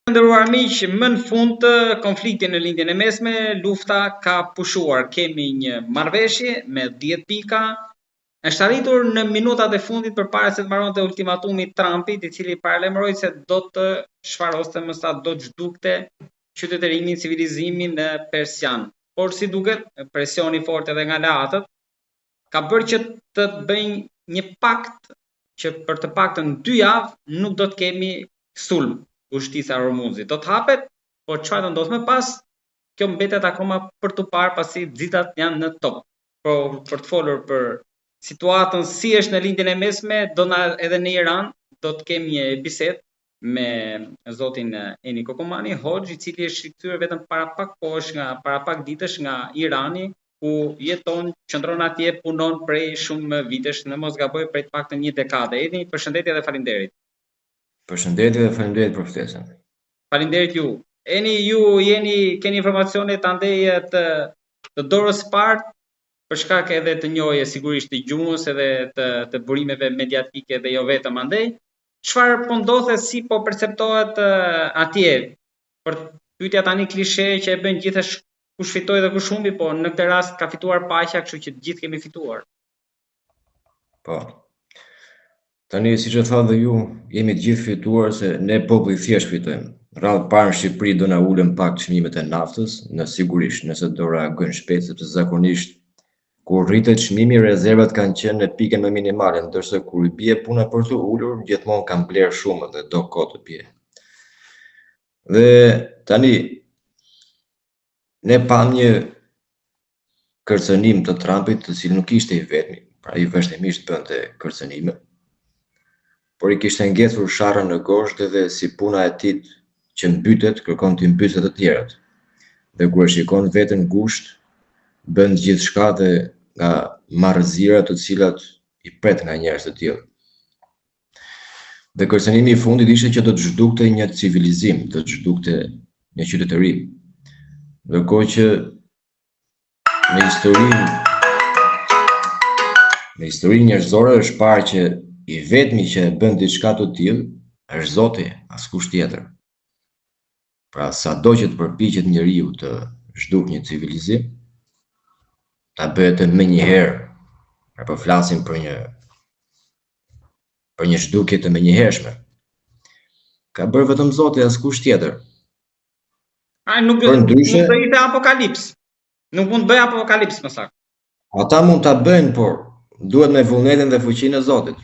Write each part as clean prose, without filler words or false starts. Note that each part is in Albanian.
Nderuar miq, më në fund të konfliktit në lindjen e mesme, lufta ka pushuar. Kemi një marrëveshje me 10 pika. Është arritur në minutat e fundit përpara se të mbaronte ultimatumi i Trumpit, i cili paralajmëroi se do të shfaroste më sa do të zhdukte qytetërimin, civilizimin në persian. Por si duket, presioni fort edhe nga latët ka bërë që të bëjnë një pakt që për të paktën 2 javë nuk do të kemi sulm. Ushtisa e Hormuzit do të hapet, por çfarë do ndodh më pas? Kjo mbetet akoma për të parë pasi nxitat janë në top. Por për të folur për situatën si është në lindjen e mesme, edhe në Iran, do të kemi një bisedë me zotin Eni Kokomani, Hoxh, i cili është rikthyer vetëm para pak ditësh nga Irani, ku jeton, qëndron atje, punon prej shumë vitesh, në mos gaboj prej të paktën një dekade. Eni, përshëndetje dhe faleminderit. Përshëndetje dhe faleminderit për ftesën. Faleminderit ju. Ju keni informacione të andej të dorës parë për shkak edhe të njohjes sigurisht të gjuhës edhe të burimeve mediatike dhe jo vetëm andej. Çfarë po ndodhet, si po perceptohet atje? Për pyetja tani klishe që e bën gjithë kush fitoi dhe kush humbi, po në këtë rast ka fituar paqja, kështu që të gjithë kemi fituar. Po. Tani, siç e tha dhe ju, jemi të gjithë fituar se ne populli thjesht fitojmë. Radhë parë në Shqipëri do na ulën pak çmimet e naftës, sigurisht nëse do reagojnë shpejt, sepse zakonisht kur rritet çmimi rezervat kanë qenë në pikën më minimale, ndërsa kur i bie puna për të ulur, gjithmonë kanë bler shumë dhe do kohë të bie. Dhe tani ne pam një kërcënim të Trumpit, të cilin nuk ishte i vetmi, pra i vazhdimisht bënte kërcënime, por i kishte ngecur sharrën në gosht edhe si puna e tij që mbytet, kërkon të mbytet të tjerat. Dhe kur e shikon veten gusht, bën gjithçka dhe nga marrëzira të cilat i pret nga njerëz të tillë. Dhe kërcënimi i fundit ishte që do të zhdukte një civilizim, do të zhdukte një qytetëri. Ndërkohë që në historinë njerëzore është parë që i vetmi që bën diçka të tillë është Zoti, askush tjetër. Pra sado që të përpiqet njeriu të zhduk një civilizim, ta bëhet më një herë, apo flasim për një zhdukje të menjëhershme. Ka bërë vetëm Zoti, askush tjetër. Nuk do ishte apokalips. Nuk mund të bëj apokalips më saktë. Ata mund ta bëjnë, por duhet me vullnetin dhe fuqinë e Zotit.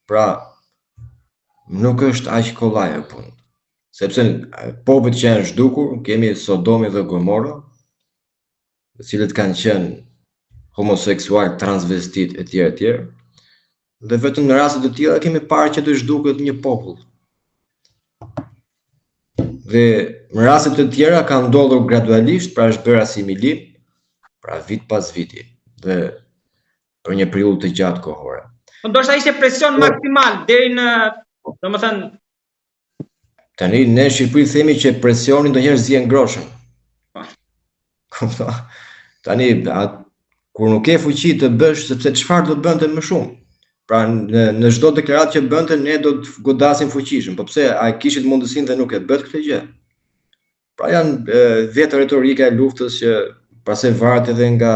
Pra, nuk është aq kollaj e punë. Sepse popujt që janë zhdukur, kemi Sodomi dhe Gomorra, të cilët kanë qenë homoseksual, transvestit etj. Dhe vetëm në raste të tilla kemi parë që të zhduket një popull. Dhe në raste të tjera ka ndodhur gradualisht, pra është bërë asimilim, pra vit pas viti, dhe për një periudhë të gjatë kohore. Ndoshta ishte presion maksimal deri në, domethënë, tani ne në Shqipëri themi që presioni ndonjëherë zien groshën. Tani kur nuk ke fuqi të bësh, sepse çfarë do bënte më shumë. Pra në çdo deklaratë që bënte ne do të godasim fuqishëm, po pse ai kishte mundësinë dhe nuk e bët këtë gjë. Pra janë vetë retorika e luftës që pastaj varet edhe nga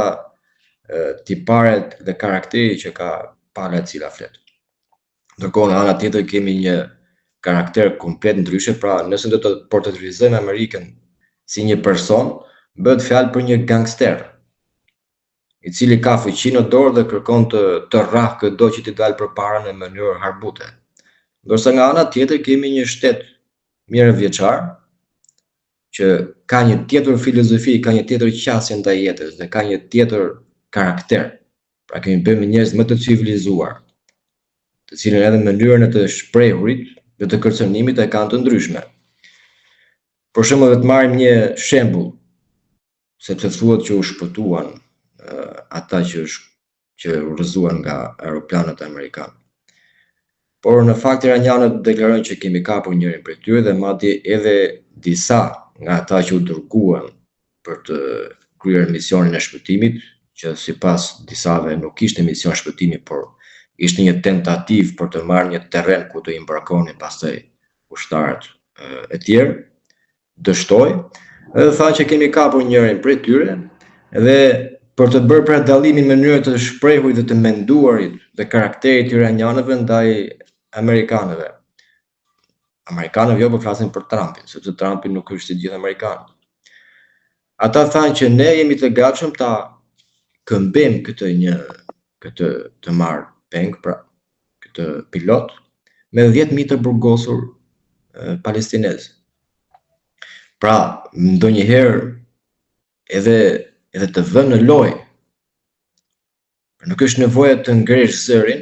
tiparet dhe karakteri që ka pala e cila flet. Ndërkohë në ana tjetër kemi një karakter komplet ndryshe, pra nëse do të portretizojmë Amerikën si një person, bëhet fjalë për një gangster, i cili ka fuqi në dorë dhe kërkon të rrahë çdo që t'i dalë përpara në mënyrë harbute. Ndërsa nga ana tjetër kemi një shtet mirë vjeçar që ka një tjetër filozofi, ka një tjetër qasje ndaj jetës dhe ka një tjetër karakter. Pra kemi bërë me njerëz më të civilizuar, të cilën edhe mënyrën e të shprehurit dhe të kërcënimit e kanë të ndryshme. Për shembull, të marrim një shembull, sepse thuhet që u shpëtuan ata që u rrëzuan nga aeroplanët amerikanë. Por në fakt iranianët deklarojnë që kemi kapur njërin prej tyre dhe madje edhe disa nga ata që u dërguan për të kryer misionin e shpëtimit, që sipas disave nuk ishte mision shpëtimi, por ishte një tentativë për të marrë një terren ku të imbarkonin pastaj ushtarët e tjerë, dështoi, edhe tha që kemi kapur njërin prej tyre dhe për të bërë pra dallimin në mënyrë të shprehurit dhe të menduarit dhe karakterit iranianëve ndaj amerikanëve. Amerikanëve jo, po flasin për Trumpin, sepse Trumpi nuk është i gjithë amerikanët. Ata thanë që ne jemi të gatshëm ta këmbejmë këtë të marr peng, pra këtë pilot me 10.000 të burgosur palestinez. Pra, ndonjëherë edhe të vënë në lojë. Nuk është nevoja të ngresh zërin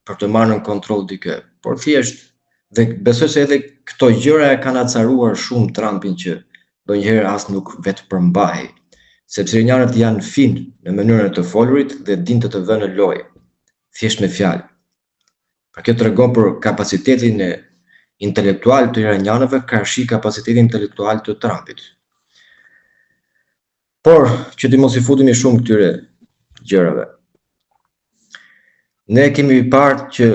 për të marrë në kontroll dikë, por thjesht dhe besoj se edhe këto gjëra e kanë acaruar shumë Trumpin që ndonjëherë as nuk vetë përmbahej, sepse iranianët janë finë në mënyrën e të folurit dhe dinë të vënë në lojë, thjesht me fjalë. Pra kjo tregon për kapacitetin intelektual të iranianëve karshi kapacitetin intelektual të Trumpit. Por, që ti mos i futemi shumë këtyre gjërave. Ne kemi parë që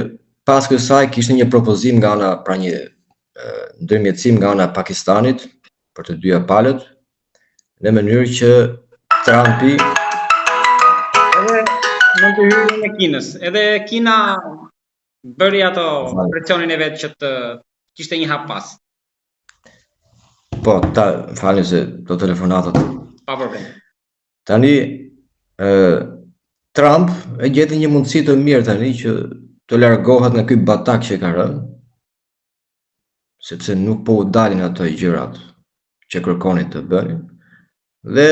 pas kësaj kishte një propozim nga ana, pra një ndërmjetësim nga ana Pakistanit për të dyja palët, në mënyrë që Trumpi mund të hyjë në Kinës. Edhe Kina bëri ato presionin e vet që të kishte një hap pas. Po, falni se do telefonatat. Pa problem. Tani Trump e gjeti një mundësi të mirë tani që të largohet nga ky batak që ka rënë, sepse nuk po u dalin ato gjërat që kërkonin të bënin. Dhe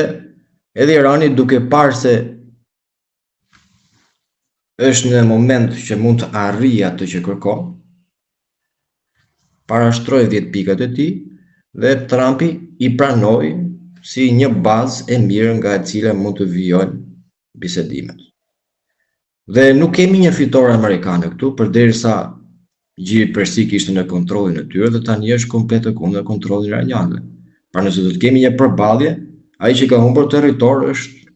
edhe Irani duke parë se është në moment që mund të arrijë atë që kërkon, parashtroi 10 pikat e tij dhe Trumpi i pranoi si një bazë e mirë nga e cila mund të vijojnë bisedimet. Dhe nuk kemi një fitore amerikane këtu, përderisa Gjiri Persik ishte në kontrollin e tyre dhe tani është komplet e kundër kontrollin iranianëve. Pra nëse do të kemi një përballje, ai që ka humbur territor është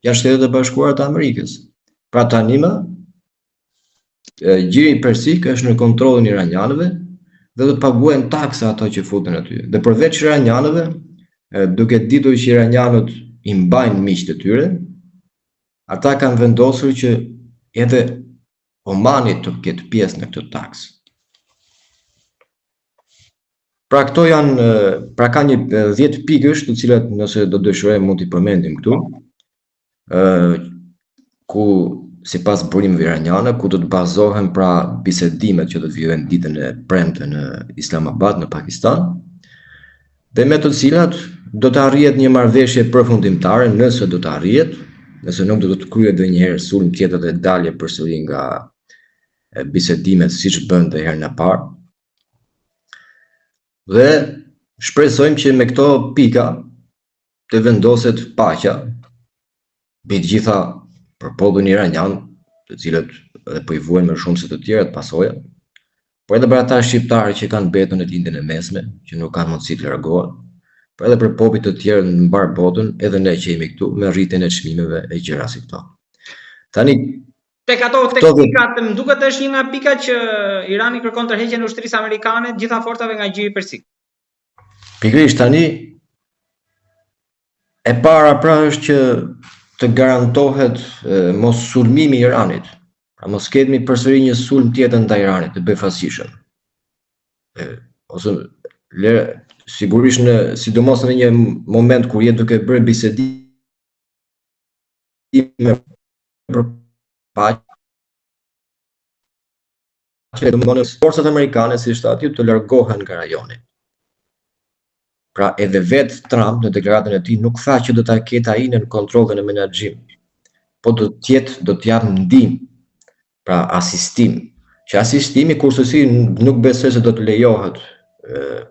jashtë Shtetet e Bashkuara të Amerikës. Pra tani më Gjiri Persik është në kontrollin iranianëve dhe do të paguajnë taksa ato që futen aty. Dhe përveç iranianëve, duke ditur që iranianët i mbajnë miqtë e tyre, ata kanë vendosur që edhe Omani të ketë pjesë në këtë taksë. Pra këto janë, pra ka një 10 pikësh të cilat nëse do dëshirojmë mund t'i përmendim këtu, ku sipas burimeve iraniane, ku do të bazohen pra bisedimet që do të vijojnë ditën e premte në Islamabad, në Pakistan, dhe me të cilat do të arrihet një marrëveshje përfundimtare, nëse do të arrihet, nëse nuk do të kryhet ndonjëherë sulm tjetër dhe dalje përsëri nga bisedimet siç bënte herën e parë. Dhe shpresojmë që me këto pika të vendoset paqja mbi të gjitha për popullin iranian, të cilët edhe po i vuajnë më shumë se të tjerët pasoja, por edhe për ata shqiptarë që kanë mbetur në lindjen e mesme, që nuk kanë mundësi të largohen, por edhe për popujt të tjerë në mbar botën, edhe ne që jemi këtu me rritjen e çmimeve e gjëra si këto. Tani tek pikat, më duket është një nga pikat që Irani kërkon tërheqjen e ushtrisë amerikane të gjitha forcave nga Gjiri Persik. Pikërisht tani e para pra është që të garantohet mos sulmimi i Iranit. Pra mos kemi përsëri një sulm tjetër ndaj Iranit të befasishëm. Ose sigurisht sidomos në një moment kur je duke bërë bisedime për paqe, domethënë forcat amerikane si shtati të largohen nga rajoni. Pra edhe vetë Trump në deklaratën e tij nuk tha që do ta ketë ai në kontroll dhe në menaxhim, po do të jap ndihmë, pra asistim. Që asistimi kurse nuk besoj se do të lejohet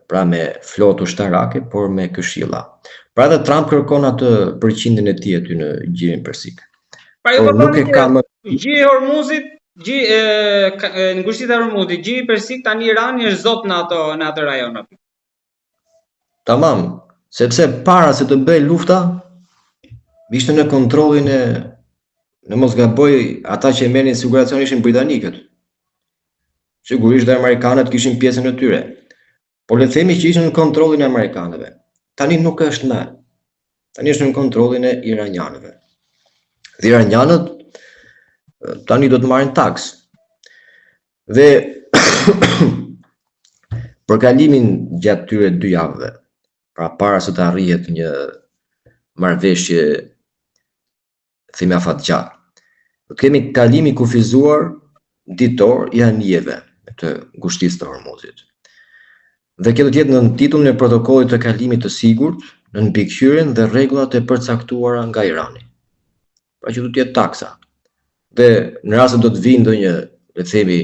pra me flotë ushtarake, por me këshilla. Pra edhe Trump kërkon atë përqindjen e tij aty në Gjirin Persik. Pra jo nuk e ka më Gjiri Hormuzit, në ngushtitë e Hormuzit, Gjiri Persik tani Irani është zot në atë rajon aty. Tamam, sepse para se të bëj lufta, ishte në kontrollin e, në mos gaboj, ata që e merrnin siguracion ishin britanikët. Sigurisht dhe amerikanët kishin pjesën e tyre. po le të themi që ishte në kontrollin e amerikanëve. Tani nuk është më. Tani është në kontrollin e iranianëve. Dhe iranianët tani do të marrin taks. Dhe për kalimin gjatë tyre 2 javëve, pra para se të arrihet një marrëveshje themi afatgjatë, do të kemi kalimin kufizuar ditor i anijeve të ngushtisë të Hormuzit. Dhe kjo do të jetë në titullin e protokollit të kalimit të sigurt në mbikëqyrjen dhe rregullat e përcaktuara nga Irani. Pra që do të jetë taksa. Dhe në rast se do të vinë ndonjë, le të themi,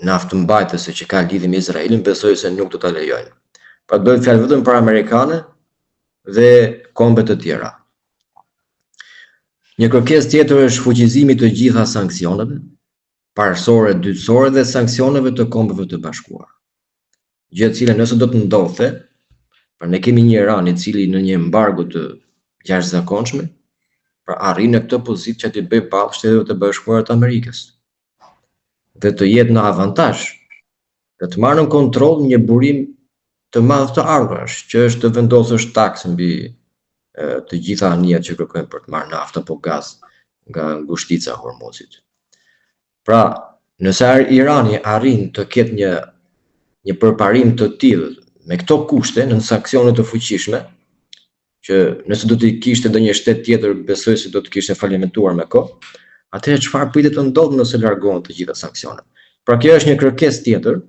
naftëmbajtëse që ka lidhje me Izraelin, besoj se nuk do ta lejojnë. Pra do të fjalë vetëm për amerikanë dhe kombe të tjera. Një kërkesë tjetër është fuqizimi të gjitha sanksioneve, parësore, dytësore dhe sanksioneve të kombeve të bashkuara. Gjë e cila nëse do të ndodhte, pra ne kemi një Iran i cili në një embargo të jashtëzakonshme, pra arrin në këtë pozitë që të bëjë ballë Shteteve të Bashkuara të Amerikës. Dhe të jetë në avantazh, dhe të marrë në kontroll një burim të madh të ardhurash, që është të vendosësh taksë mbi të gjitha anijat që kërkojnë për të marrë naftë apo gaz nga ngushtica e Hormuzit. Pra, nëse Irani arrin të ketë një përparim të tillë me këto kushte në sanksione të fuqishme, që nëse do të kishte ndonjë shtet tjetër, besoj se do të kishte falimentuar me kohë, atëherë çfarë pritet të ndodhë nëse largohen të gjitha sanksionet? Pra kjo është një kërkesë tjetër,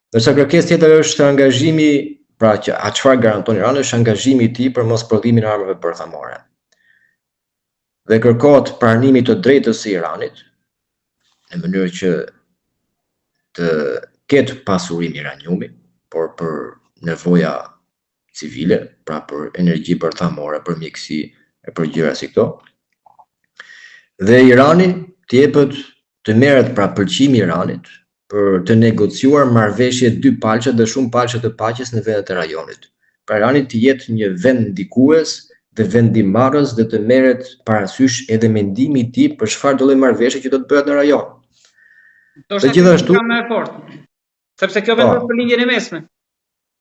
ndërsa kërkesë tjetër është angazhimi, pra që çfarë garanton Irani është angazhimi i tij për mos prodhimin e armëve bërthamore. Dhe kërkohet pranimi të drejtës së Iranit në mënyrë që të ketë pasurim iraniumi, por për nevoja civile, pra për energji bërthamore, për mjekësi e për gjëra si këto. Dhe Irani të merret pra përqimi Iranit për të negociuar marrëveshje 2 palçe dhe shumë palçe të paqes në vendet e rajonit. Pra Irani të jetë një vend ndikues dhe vendimarrës dhe të merret parasysh edhe mendimi i tij për çfarë do lloj marrëveshje që do të bëhet në rajon. Dhe gjithashtu ka më fort, sepse kjo vend për lindjen e mesme.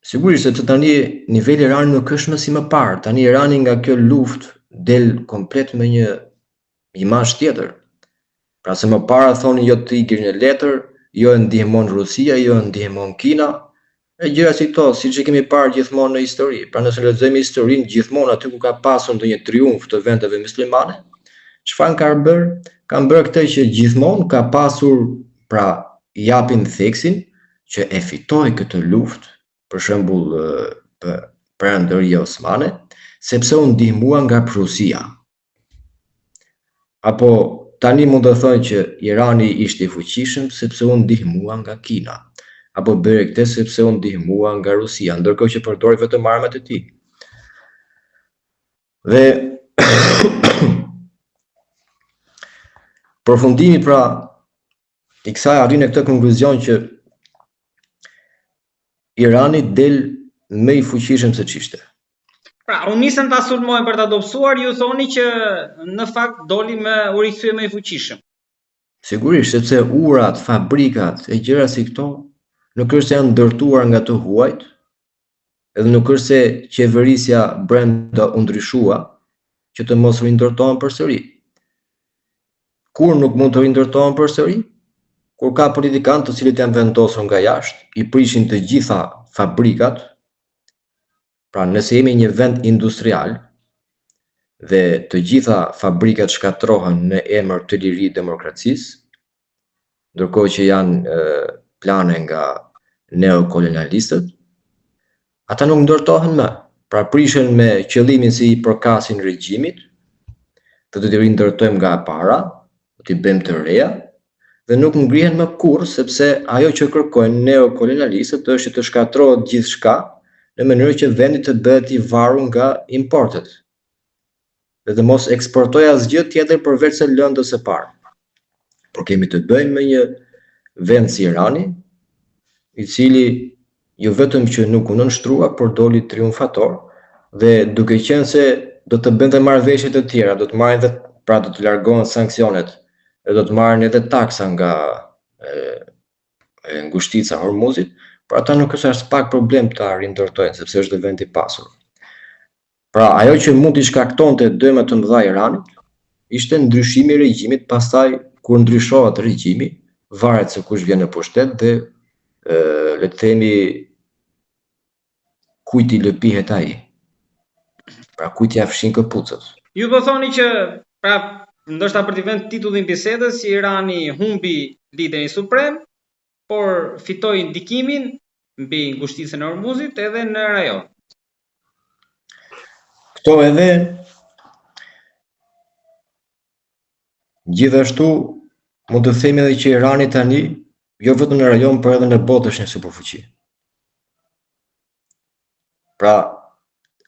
Sigurisht se tani niveli i Iranit nuk është më si më parë. Tani Irani nga kjo luftë del komplet me një imazh tjetër. Pra se më para thonin jo tigër në letër, jo e ndihmon Rusia, jo e ndihmon Kina, e gjëra si këto, siç e kemi parë gjithmonë në histori. Pra nëse lexojmë historinë, gjithmonë aty ku ka pasur ndonjë triumf të vendeve muslimane, çfarë kanë bërë? Kanë bërë këtë që gjithmonë ka pasur, pra japin theksin që e fitoi këtë luftë, për shembull Perandëria Osmane, sepse u ndihmua nga Prusia. Apo tani mund të thonë që Irani ishte i fuqishëm sepse u ndihmua nga Kina, apo bëre këtë sepse u ndihmua nga Rusia, ndërkohë që përdori vetëm armat e tij. Dhe përfundimi pra i kësaj arrin në këtë konkluzion që Irani del më i fuqishëm se ç'ishte. Pra, unë nisëm ta sulmojnë për ta dobësuar, ju thoni që në fakt doli u rikthye më i fuqishëm. Sigurisht, sepse urat, fabrikat e gjëra si këto nuk është se janë ndërtuar nga të huajt, edhe nuk është se qeverisja brenda u ndryshua që të mos rindërtohen përsëri. Kur nuk mund të rindërtohen përsëri? Kur ka politikanë të cilët janë vendosur nga jashtë, i prishin të gjitha fabrikat. Pra nëse jemi një vend industrial dhe të gjitha fabrikat shkatrohen në emër të liri demokracisë, ndërkohë që janë plane nga neokolonialistët, ata nuk ndërtohen më. Pra prishen me qëllimin se i përkasin regjimit, të t'i rindërtojmë nga para, të t'i bëjmë të reja, dhe nuk ngrihen më kurrë sepse ajo që kërkojnë neokolonialistët është të shkatrohet gjithçka në mënyrë që vendi të bëhet i varur nga importet dhe të mos eksportojë asgjë tjetër përveç se lëndës së parë. Por kemi të bëjmë me një vend si Irani, i cili jo vetëm që nuk u nënshtrua, por doli triumfator dhe duke qenë se do të bënte marrëveshje të tjera, do të marrin pra do të largohen sanksionet, dhe do të marrin edhe taksa nga ngushtica e Hormuzit, Por ata nuk është as pak problem ta rindërtojnë, sepse është vend i pasur. Pra, ajo që mund t'i shkaktonte dëme të mëdha Iranit, ishte ndryshimi i regjimit, pastaj kur ndryshohet regjimi, varet se kush vjen në pushtet dhe le të themi kujt i lëpihet ai. Pra kujt ia fshin këpucët. Ju po thoni që pra ndoshta për të vënë titullin bisedës si Irani humbi liderin suprem, por fitoi ndikimin mbi ngushticën e Hormuzit edhe në rajon. Këto edhe gjithashtu mund të themi edhe që Irani tani jo vetëm në rajon, por edhe në botë është një superfuqi. Pra,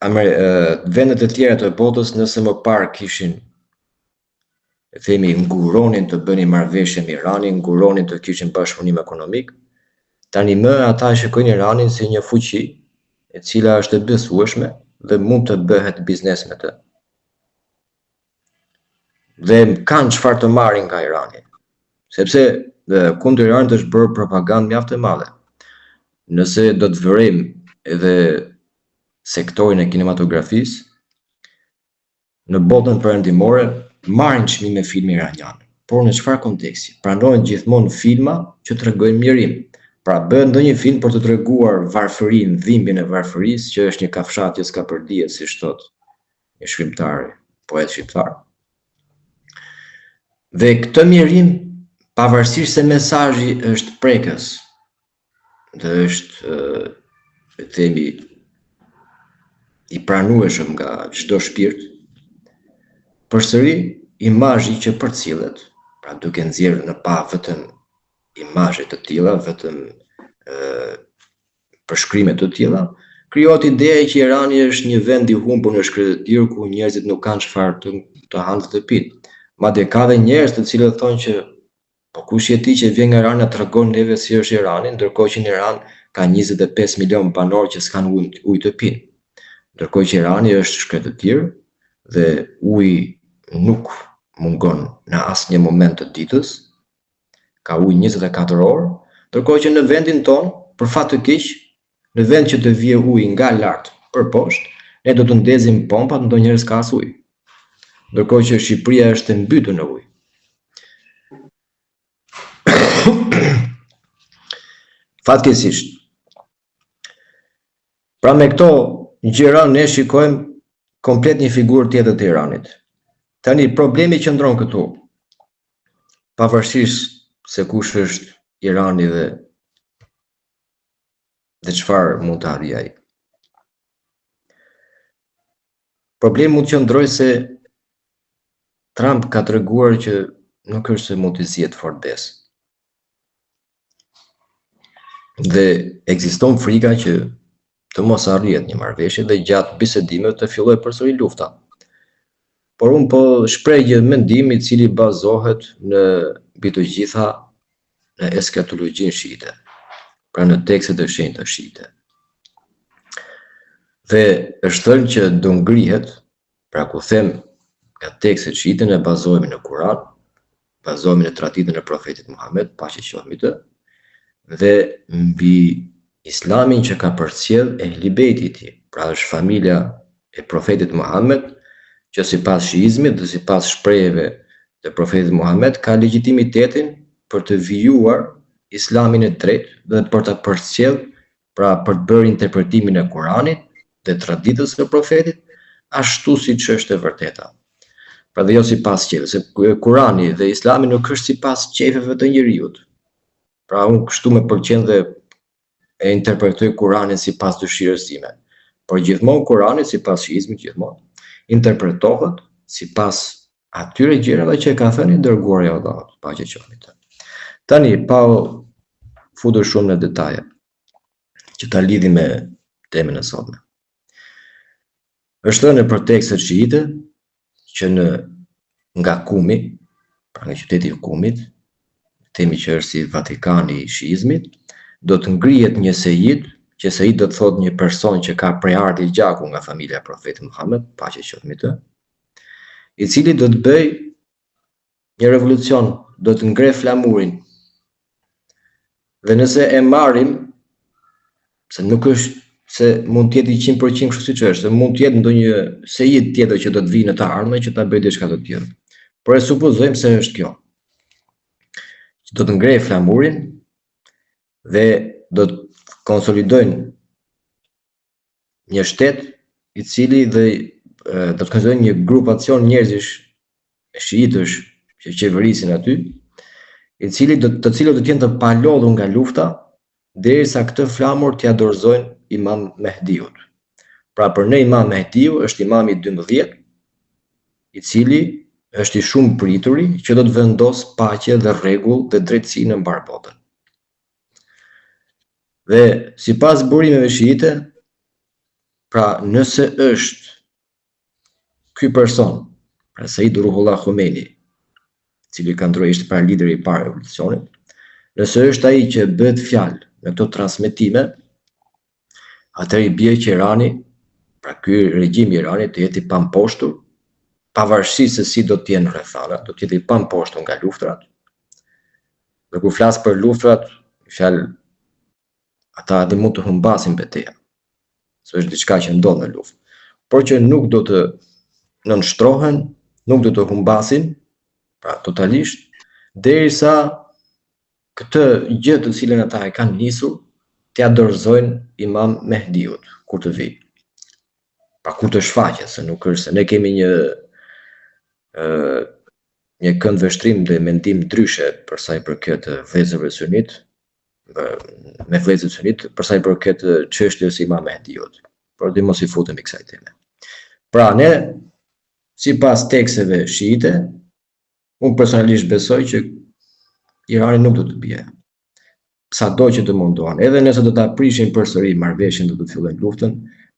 vendet e tjera të botës nëse më parë kishin themi nguronin të bënin marrëveshje me Iranin, nguronin të kishin bashkëpunim ekonomik, tani më ata shikojnë Iranin si një fuqi e cila është e besueshme dhe mund të bëhet biznes me të. Dhe kanë çfarë të marrin nga Irani, sepse kundër Iranit është bërë propagandë mjaft e madhe. Nëse do të vërejmë edhe sektorin e kinematografisë, në botën perëndimore marrin çmime filmi iranian, por në çfarë konteksti? Pranojnë gjithmonë filma që tregojnë mjerim. Pra bëhet ndonjë film për të treguar varfërinë, dhimbjen e varfërisë, që është një kafshat që s'ka përdihet, siç thotë një shkrimtar, poet shqiptar. Dhe këtë mjerim, pavarësisht se mesazhi është prekës, dhe është le të themi i pranueshëm nga çdo shpirt, përsëri imazhi që përcillet, pra duke nxjerrë në pa vetëm imazhe të tilla, vetëm përshkrime të tilla, krijohet ideja që Irani është një vend i humbur në shkretëtir ku njerëzit nuk kanë çfarë të hanë të pinë. Madje ka dhe njerëz të cilët thonë që po kush je ti që vjen nga Irani na tregon neve si është Irani, ndërkohë që në Iran ka 25 milion banor që s'kan ujë të pinë. Ndërkohë që Irani është shkretëtir dhe uji nuk mungon në asnjë moment të ditës, ka ujë 24 orë, ndërkohë që në vendin tonë, për fat të keq, në vend që të vije uji nga lart për poshtë, ne do të ndezim pompat, ndonjëherë s'ka as ujë. Ndërkohë që Shqipëria është e mbytur në ujë. Fatkeqësisht. Pra me këto gjëra ne shikojmë komplet një figurë tjetër të Iranit. Tani problemi qëndron këtu. Pavarësisht se kush është Irani dhe çfarë mund të arrijë ai. Problemi mund të qëndrojë se Trump ka treguar që nuk është se mund të zihet fort besë. Dhe ekziston frika që të mos arrihet një marrëveshje dhe gjatë bisedimeve të fillojë përsëri lufta. Por unë po shpreh një mendim i cili bazohet në mbi të gjitha në eskatologjinë shiite, pra në tekstet e shenjta shiite. Dhe është thënë që do ngrihet, pra ku them nga tekstet shiite ne bazohemi në Kur'an, bazohemi në traditën e profetit Muhammed, paqja qoftë mbi të, dhe mbi Islamin që ka përcjell Ehli Bejti i tij, pra është familja e profetit Muhammed, që sipas shiizmit dhe sipas shprehjeve të profetit Muhammed ka legjitimitetin për të vijuar Islamin e drejtë dhe për ta përcjell, pra për të bërë interpretimin e Kuranit dhe traditës së profetit ashtu siç është e vërteta. Pra dhe jo sipas qefeve, se Kurani dhe Islami nuk është sipas qefeve të njerëzit. Pra unë kështu më pëlqen dhe e interpretoj Kuranin sipas dëshirës time. Por gjithmonë Kurani sipas shiizmit gjithmonë interpretohet sipas atyre gjërave që ka thënë i dërguari i Allahut, paqja qoftë mbi të. Tani pa futur shumë në detaje, që ta lidhim me temën e sotme. Është thënë për tekstet shiite që nga Kumi, pra nga qyteti i Kumit, themi që është si Vatikani i shiizmit, do të ngrihet një sejid, që sejid do të thotë një person që ka prejardhje gjaku nga familja e profetit Muhammed, paqja qoftë mbi të, i cili do të bëj një revolucion, do të ngre flamurin. Dhe nëse e marrim se nuk është se mund të jetë 100% kështu siç është, se mund të jetë ndonjë sejit tjetër që do të vijë në të ardhmen që ta bëjë diçka të tillë. Por e supozojmë se është kjo. Që do të ngrejë flamurin dhe do të konsolidojnë një shtet i cili dhe do të konsolidojnë një grupacion njerëzish shiitësh që qeverisin aty, të cilët do të jenë të palodhur nga lufta derisa këtë flamur t'ia dorëzojnë Imam Mehdiut. Pra për ne Imam Mehdiu është imami 12, i cili është i shumë prituri që do të vendos paqe dhe rregull dhe drejtësi në mbar botën. Dhe sipas burimeve shiite, pra nëse është ky person, pra Said Ruhollah Khomeini, i cili ka ndruar ishte para lideri i parë i revolucionit, nëse është ai që bëhet fjalë në këto transmetime, atëherë i bie që Irani, pra ky regjim i Iranit të jetë i pamposhtur, pavarësisht se si do të jenë rrethana, do të jetë i pamposhtur nga luftrat. Dhe kur flas për luftrat, fjalë ata edhe mund të humbasin betejën. Se është diçka që ndodh në luftë, por që nuk do të nënshtrohen, nuk do të humbasin, pra totalisht, derisa këtë gjë të cilën ata e kanë nisur, t'ia dorëzojnë Imam Mehdiut kur të vijë. Pa kur të shfaqet, se nuk është se ne kemi një këndvështrim dhe mendim ndryshe për sa i përket vëllezërve sunit, me vëllezërit sunit, për sa i përket çështjes së Imam Mehdiut. Por dhe mos i futemi kësaj teme. Pra ne, sipas teksteve shiite, unë personalisht besoj që Irani nuk do të bie. Sado që të mundohen, edhe nëse do të aprishin përsëri marrëveshjen, do të fillojnë luftën,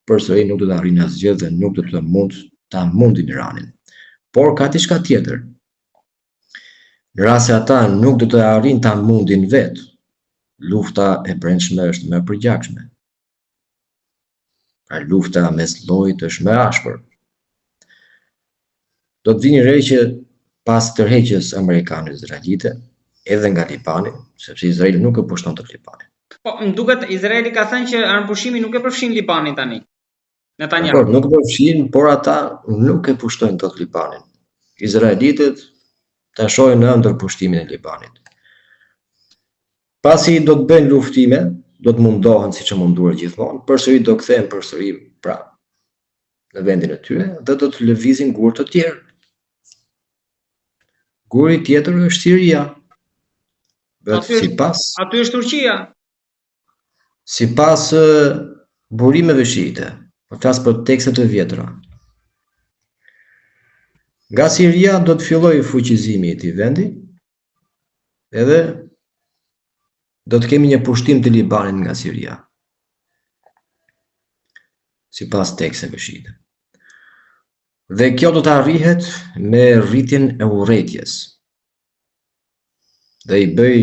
përsëri nuk do të arrijnë asgjë dhe nuk do të mundin Iranin. Por ka diçka tjetër. Në rast se ata nuk do të arrijnë ta mundin vetë, lufta e brendshme është më e përgjakshme. Pra lufta mes llojit është më ashpër. Do të vini re që pas tërheqjes amerikane-izraelite, edhe nga Libani, sepse Izraeli nuk e pushton të Libanin. Po, më duket Izraeli ka thënë që armëpushimi nuk e përfshin Libanin tani. Netanyahu. Por nuk e përfshin, por ata nuk e pushtojnë dot Libanin. Izraelitët ta shohin në ëndër pushtimin e Libanit. Pasi do të bëjnë luftime, do të mundohen siç e munduar gjithmonë, përsëri do kthehen përsëri pra në vendin e tyre dhe do të lëvizin gur të tjerë. Guri tjetër është Siria. Aty është Turqia. Sipas burimeve shiite, po flas për tekstet e vjetra. Nga Siria do të fillojë fuqizimi i këtij vendi, edhe do të kemi një pushtim të Libanit nga Siria. Sipas teksteve shiite. Dhe kjo do të arrihet me rritjen e urrëties. Dhe i bëj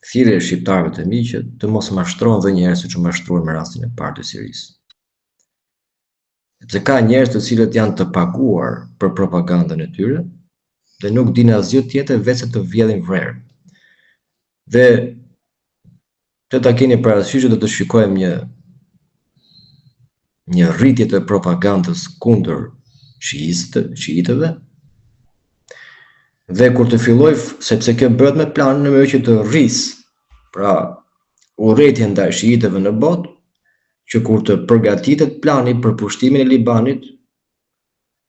thirrje shqiptarëve të mi që të mos mashtrohen dhe njerëz siç u mashtruan me rastin e parë të Sirisë. Sepse ka njerëz të cilët janë të paguar për propagandën e tyre dhe nuk dinë asgjë tjetër veç se të vjedhin vrerë. Dhe të ta keni parasysh do të shikojmë një rritje të propagandës kundër shiitëve. Dhe kur të filloj, sepse kjo bëhet me plan në mënyrë që të rrisë, pra urrëtitjen ndaj shiitëve në botë, që kur të përgatitet plani për pushtimin e Libanit,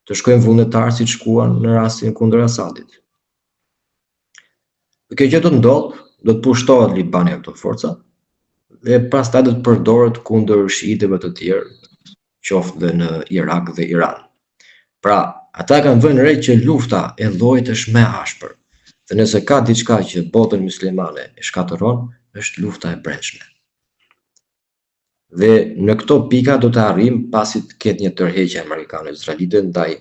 të shkojnë vullnetarë siç shkuan në rastin kundër Asadit. Dhe kjo gjë do të ndodhë, do të pushtohet Libani me këto forca, dhe pastaj do të përdoret kundër shiitëve të tjerë, qoftë dhe në Irak dhe Iran. Pra, ata kanë vënë re që lufta e llojit është më ashpër. Dhe nëse ka diçka që botën muslimane e shkatëron, është lufta e brendshme. Dhe në këto pika do të arrijmë pasi të ketë një tërheqje amerikane-izraelite ndaj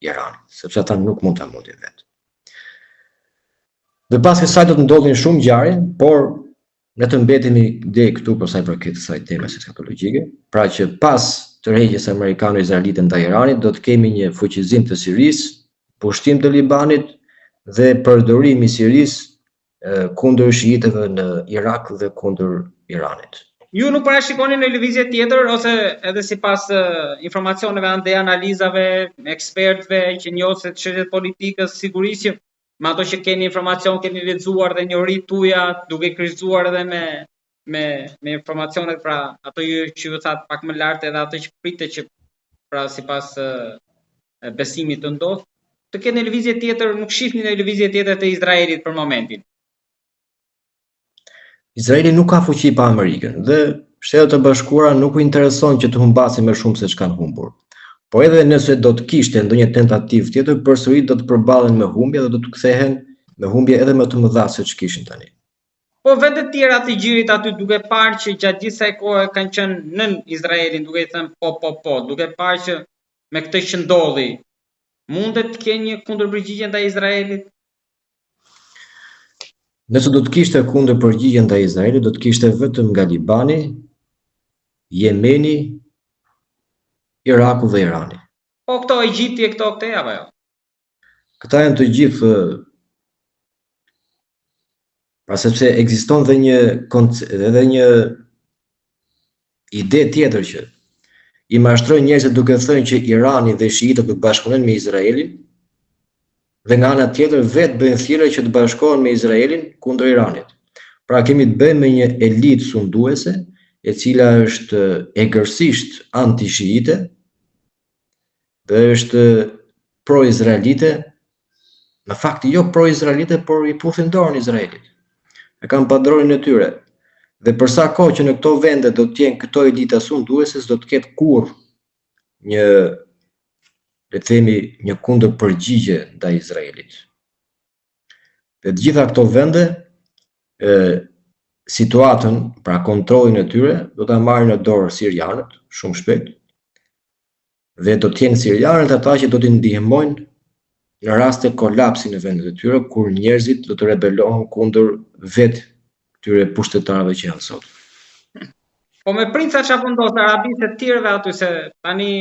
Iranit, sepse ata nuk mund ta mundin vetë. Dhe pas kësaj do të ndodhin shumë ngjarje, por ne të mbetemi deri këtu për sa i përket kësaj teme eskatologjike, pra që pas tërheqjes amerikano-izraelite ndaj Iranit, do të kemi një fuqizim të Sirisë, pushtim të Libanit dhe përdorim i Sirisë kundër shiitëve në Irak dhe kundër Iranit. Ju nuk parashikoni në lëvizje tjetër ose edhe sipas informacioneve ande analizave, ekspertëve që njohin çështjet politikës, sigurisht që me ato që keni informacion, keni lexuar dhe njohuri tuaja, duke kryqëzuar edhe me informacionet, pra ato që ju thatë pak më lart edhe ato që pritet që pra sipas besimit të ndodh, të ketë në lëvizje tjetër, nuk shihni në lëvizje tjetër të Izraelit për momentin. Izraeli nuk ka fuqi pa Amerikën dhe Shtetet e Bashkuara nuk u intereson që të humbasin më shumë se ç'kan humbur. Po edhe nëse do të kishte ndonjë tentativë tjetër, përsëri do të përballen me humbje dhe do të kthehen me humbje edhe më të mëdha se ç'kishin tani. Po vendet tjera të gjirit aty duke parë që gjatë gjithë kësaj kohe kanë qenë nën Izraelin, duke thënë po, duke parë që me këtë që ndodhi, mundet të kenë një kundërpërgjigje ndaj Izraelit? Nëse do të kishte kundërpërgjigje ndaj Izraelit, do të kishte vetëm nga Libani, Jemeni, Iraku dhe Irani. Po këto Egjipti e këto apo jo? Këta janë të gjithë, pra sepse ekziston dhe një ide tjetër që i mashtrojnë njerëzit duke thënë që Irani dhe shiitët do të bashkohen me Izraelin, dhe nga ana tjetër vetë bëjnë thirrje që të bashkohen me Izraelin kundër Iranit. Pra kemi të bëjmë me një elitë sunduese, e cila është egërsisht anti-shiite dhe është pro-izraelite, në fakt jo pro-izraelite, por i puthin dorën Izraelit. E kanë padronin e tyre. Dhe për sa kohë që në këto vende do të jenë këto elita sunduese, do të ketë kurrë një, le të themi, një kundërpërgjigje ndaj Izraelit. Dhe të gjitha këto vende, situatën, pra kontrollin e tyre, do ta marrin në dorë sirianët shumë shpejt. Dhe do të jenë sirianët ata që do t'i ndihmojnë në rast të kolapsit në vendet e tyre, kur njerëzit do të rebelohen kundër vetë këtyre pushtetarëve që janë sot. Po me princa çfarë po ndodh Arabisë të tjerëve aty, se tani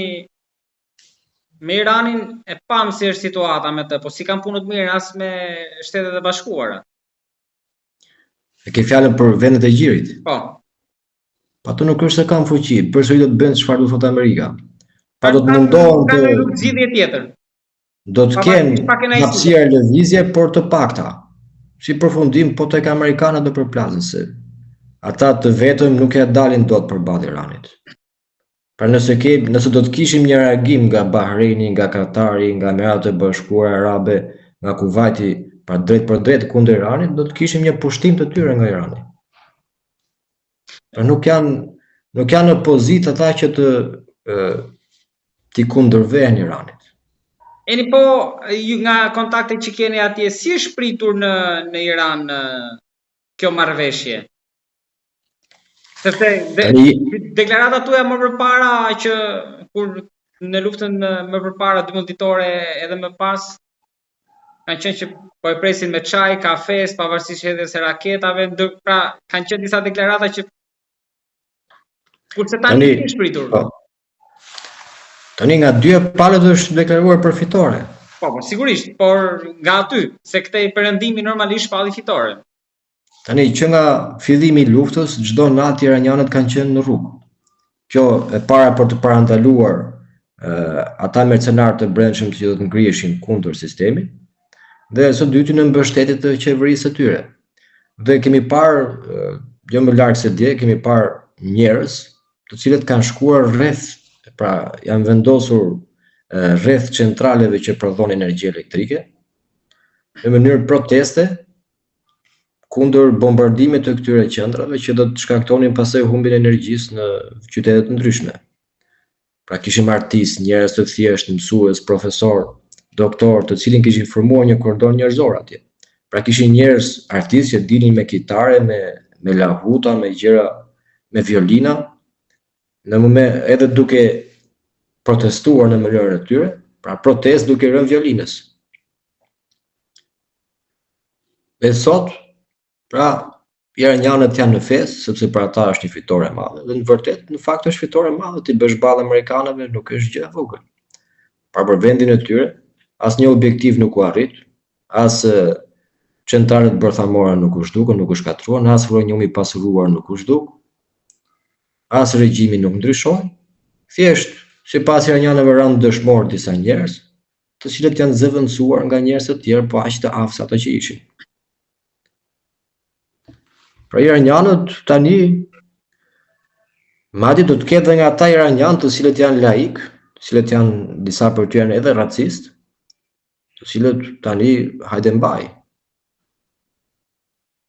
me Iranin e pam si është situata me të, po si kanë punë të mirë as me Shtetet e Bashkuara. E ke fjalën për vendet e gjirit? Po. Po ato nuk është se kanë fuqi, përsëri do të bëjnë çfarë do thotë Amerika. Pa do të mundohen të kanë një zgjidhje tjetër. Do të kenë hapësirë lëvizje, por të pakta. Si përfundim, po tek amerikanët do përplasen se ata të vetëm nuk ja dalin dot përballë Iranit. Pra nëse do të kishim një reagim nga Bahreini, nga Katari, nga Emiratet e Bashkuara Arabe, nga Kuvajti, pra drejt për drejt kundër Iranit, do të kishim një pushtim të tyre nga Irani. Pra nuk janë në pozitë ata që t'i kundërvehen Iranit. Eni po, nga kontaktet që keni atje, si është pritur në Iran kjo marrëveshje? Sepse deklarata tuaja më përpara që kur në luftën më përpara 12 ditore edhe më pas kanë qenë që po e presin me çaj, kafe, pavarësisht edhe se raketave, pra kanë qenë disa deklarata që kurse tani është pritur. Tani nga dy palët është deklaruar përfitore. Po, sigurisht, por nga aty, se këtej perëndimi normalisht palli fitore. Tani që nga fillimi i luftës, çdo natë iranianët kanë qenë në rrugë. Kjo e para për të parandaluar ata mercenarë të brendshëm që do të ngriheshin kundër sistemit, dhe së dyti në mbështetje të qeverisë së tyre. Dhe kemi parë, jo më larg se dje, kemi parë njerëz të cilët kanë shkuar rreth, pra janë vendosur rreth centraleve që prodhon energji elektrike në mënyrë proteste kundër bombardimit të këtyre qendrave që do të shkaktonin pastaj humbjen e energjisë në qytete të ndryshme. Pra kishim artistë, njerëz të thjeshtë, mësues, profesor, doktor, të cilin kishin formuar një kordon njerëzor atje. Pra kishin njerëz artistë që dilnin me kitare, me lahuta, me gjëra, me violina, në moment edhe duke protestuar në mënyrën e tyre, pra protest duke rënë violinës. Dhe sot, pra iranianët janë në festë, sepse për ata është një fitore e madhe, dhe në vërtet, në fakt është fitore e madhe, ti bësh ballë amerikanëve nuk është gjë e vogël. Pra për vendin e tyre, asnjë objektiv nuk u arrit, as qendrtarët bërthamore nuk u zhdukën, nuk u shkatruan, as uraniumi i pasuruar nuk u zhduk, as regjimi nuk ndryshoi, thjesht sipas iranianëve ranë dëshmor disa njerëz, të cilët janë zëvendësuar nga njerëz të tjerë, po aq të aftë ato që ishin. Pra iranianët tani, madje do të ketë dhe nga ata iranianë të cilët janë laik, të cilët janë disa për tyre edhe racist, të cilët tani hajde mbaj.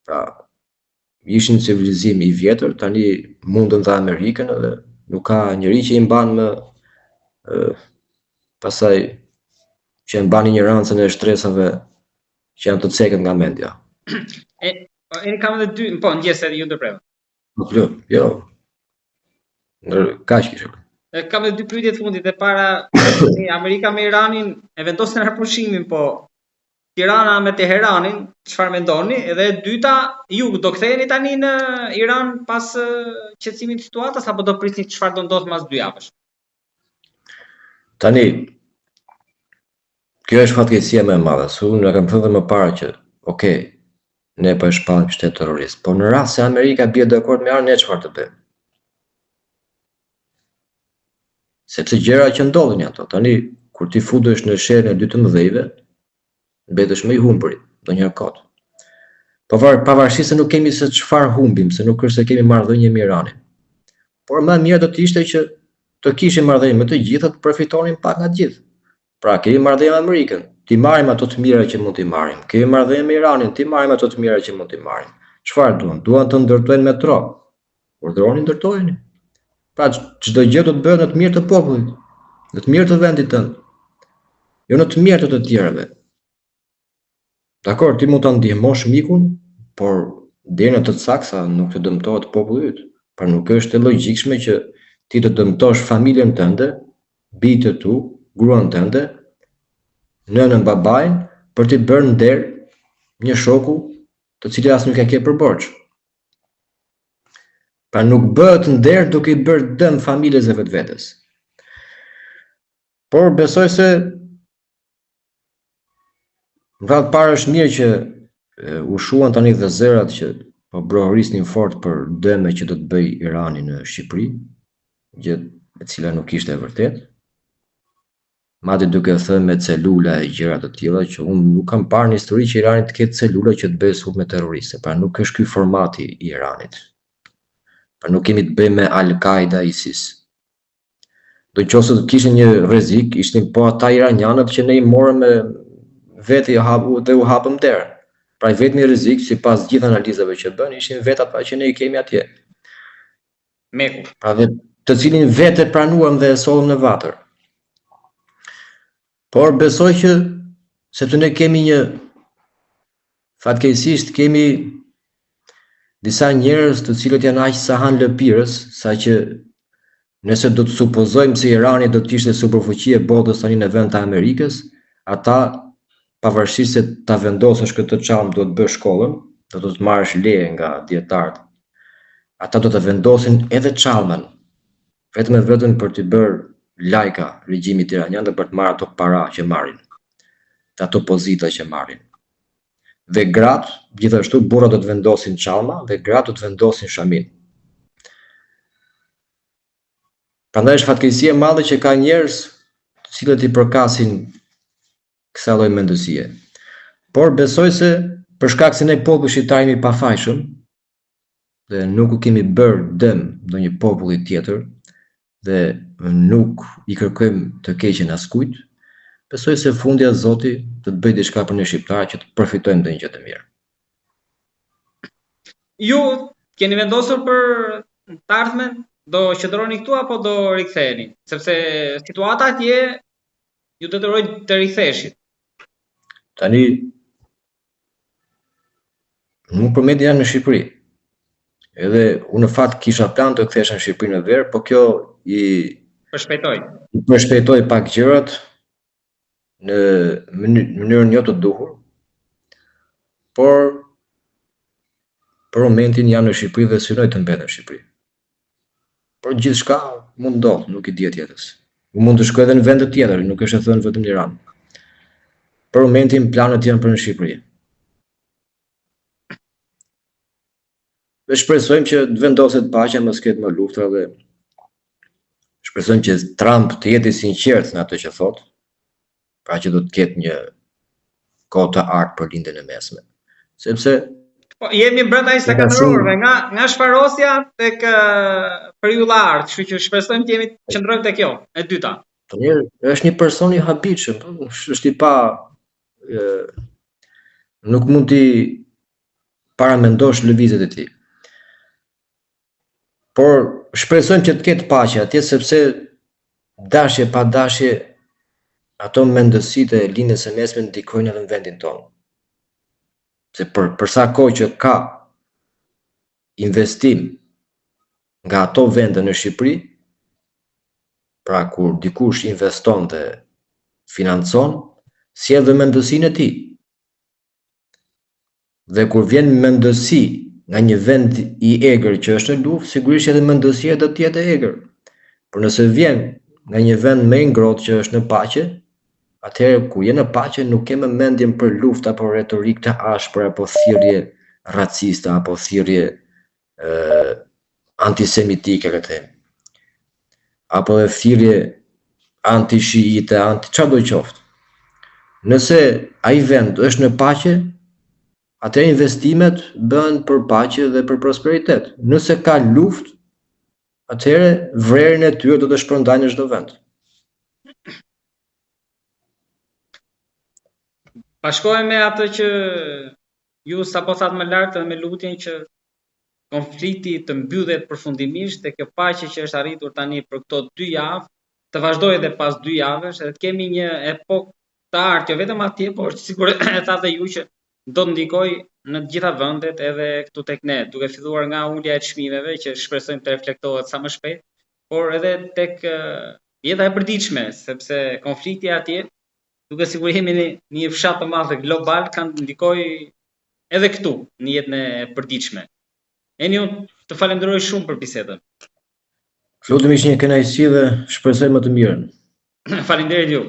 Pra, ishin civilizimi i vjetër, tani mundën dhe Amerikën edhe nuk ka njëri që i mban më pasaj që e mbani ignorancën e shtresave që janë të cekët nga mendja. Kam edhe dy, po, ndjes edhe ju ndërpreva. Jo. Kaq kisha. Kam edhe dy pyetje të fundit. E para, Amerika me Iranin e vendosin rapprochimin, po Tirana me Teheranin, çfarë mendoni? Edhe e dyta, ju do ktheheni tani në Iran pas qetësimit të situatës apo do prisni çfarë do ndodh mas 2 javësh? Tani, kjo është fatkeqësia më e madhe. Unë kam thënë më parë që, okay, ne po e shpallim shtetin terrorist, po në rast se Amerika bie dakord me Iran, ne çfarë të bëjmë? Sepse gjëra që ndodhin ato, tani kur ti futesh në sherrën e 12-ve, mbetesh më i humburit, ndonjëherë kot. Pavarësisht se nuk kemi se çfarë humbim, se nuk është se kemi marrëdhënie me Iranin. Por më mirë do të ishte që të kishim marrëdhënie me të gjithë, të përfitonin pak nga të gjithë. Pra, kemi marrëdhënie me Amerikën, ti marrim ato të mira që mund t'i marrim. Kemi marrëdhënie me Iranin, ti marrim ato të mira që mund t'i marrim. Çfarë duan? Duan të ndërtojnë metro. Urdhëroni ndërtojeni. Pra, çdo gjë do të bëhet në të mirë të popullit, në të mirë të vendit tënd, jo në të mirë të tjerëve. Dakor, ti mund ta ndihmosh mikun, por deri në të sakta nuk të dëmtohet populli yt. Pra nuk është e logjikshme që ti të dëmtosh familjen tënde, bijtë e tu, gruan tënde, nënën, babain, për t'i bërë nder një shoku të cili as nuk e ke për borxh. Pra nuk bëhet nder duke i bërë dëm familjes e vetvetes. Por besoj se nga parë është mirë që u shuan tani dhe zërat që po brohorisnin fort për dëme që do të bëj Irani në Shqipëri, gjë e cila nuk ishte e vërtet. Madje duke thënë me celula e gjëra të tilla që unë nuk kam parë në histori që Irani të ketë celula që të bëjë sulme terroriste, pra nuk është ky formati i Iranit. Pra nuk kemi të bëjmë me Al-Qaida, ISIS. Do qoftë të kishin një rrezik, ishin po ata iranianët që ne i morëm me vetë dhe u hapëm derë. Pra i vetmi rrezik, sipas gjithë analizave që bën, ishin vetë ata që ne i kemi atje. Meku. Pra të cilin vetë pranuam dhe e sollëm në vatër. Por besoj që sepse ne kemi një fatkeqësisht kemi disa njerëz të cilët janë aq sa han lëpirës, saqë nëse do të supozojmë se Irani do të ishte superfuqi e botës tani në vend të Amerikës, ata pavarësisht se ta vendosësh këtë çam do të bësh shkollën, do të marrësh leje nga dietarët. Ata do të vendosin edhe çallën, vetëm e vetëm për të bërë lajka regjimit iranian dhe për të marrë ato para që marrin, dhe ato pozita që marrin. Dhe gratë, gjithashtu burrat do të vendosin çallma dhe gratë do të vendosin shamin. Prandaj është fatkeqësia e madhe që ka njerëz të cilët i përkasin kësaj lloj mendësie. Por besoj se për shkak se ne populli shqiptar jemi pafajshëm dhe nuk u kemi bërë dëm ndonjë populli tjetër dhe nuk i kërkojmë të keqen askujt, besoj se fundja Zoti do të bëjë diçka për ne shqiptarë që të përfitojmë ndonjë gjë të mirë. Ju keni vendosur për të ardhmen? Do qëndroni këtu apo do riktheheni? Sepse situata atje ju detyroi të riktheheshit. Tani nuk përmend janë në Shqipëri. Edhe unë në fakt kisha plan të kthesha në Shqipëri në verë, po kjo i përshpejtoi pak gjërat në mënyrën jo të duhur. Por për momentin jam në Shqipëri dhe synoj të mbetem në Shqipëri. Por gjithçka mund ndodh, nuk i di tjetës. Unë mund të shkoj edhe në vende tjetër, nuk është e thënë vetëm në Iran. Për momentin planet janë për në Shqipëri. Dhe shpresojmë që të vendoset paqja, mos ketë më luftra dhe shpresojmë që Trump të jetë i sinqert në atë që thot, pra që do të ketë një kohë të artë për lindjen e mesme. Sepse po, jemi brenda 24 orëve nga shfarosja tek periudha e artë, kështu që shpresojmë të jemi qëndrojmë te kjo, e dyta. Është një person i habitshëm, është i pa nuk mund t'i paramendosh lëvizjet e tij. Por shpresojmë që të ketë paqe atje, sepse dashje pa dashje ato mendësitë e lindjes së mesme ndikojnë edhe në vendin tonë. Se për sa kohë që ka investim nga ato vende në Shqipëri, pra kur dikush investon dhe financon, sjell dhe mendësinë e tij. Dhe kur vjen mendësi nga një vend i egër që është në luftë, sigurisht edhe mendësia do të jetë e egër. Por nëse vjen nga një vend më i ngrohtë që është në paqe, atëherë kur je në paqe nuk ke më mendjen për luftë apo retorikë të ashpër apo thirrje raciste apo thirrje antisemitike, le të them. Apo dhe thirrje anti-shiite, çfarë do qoftë. Nëse ai vend është në paqe, atëherë investimet bëhen për paqe dhe për prosperitet. Nëse ka luftë, atëherë vrerjen e tyre do të shpërndajnë në çdo vend. Bashkohem me atë që ju sapo thatë më lart dhe me lutjen që konflikti të mbyllet përfundimisht dhe kjo paqe që është arritur tani për këto 2 javë të vazhdojë edhe pas 2 javësh, edhe të kemi një epokë të artë, jo vetëm atje, por sigur e thatë ju që do të ndikojë në të gjitha vendet edhe këtu tek ne, duke filluar nga ulja e çmimeve që shpresojmë të reflektohet sa më shpejt, por edhe tek jeta e përditshme, sepse konflikti atje, duke sigur jemi në një fshat të madh global, kanë ndikojë edhe këtu në jetën e përditshme. Enio, të falenderoj shumë për bisedën. Lutem ishte një kënaqësi dhe shpresoj më të mirën. Faleminderit ju.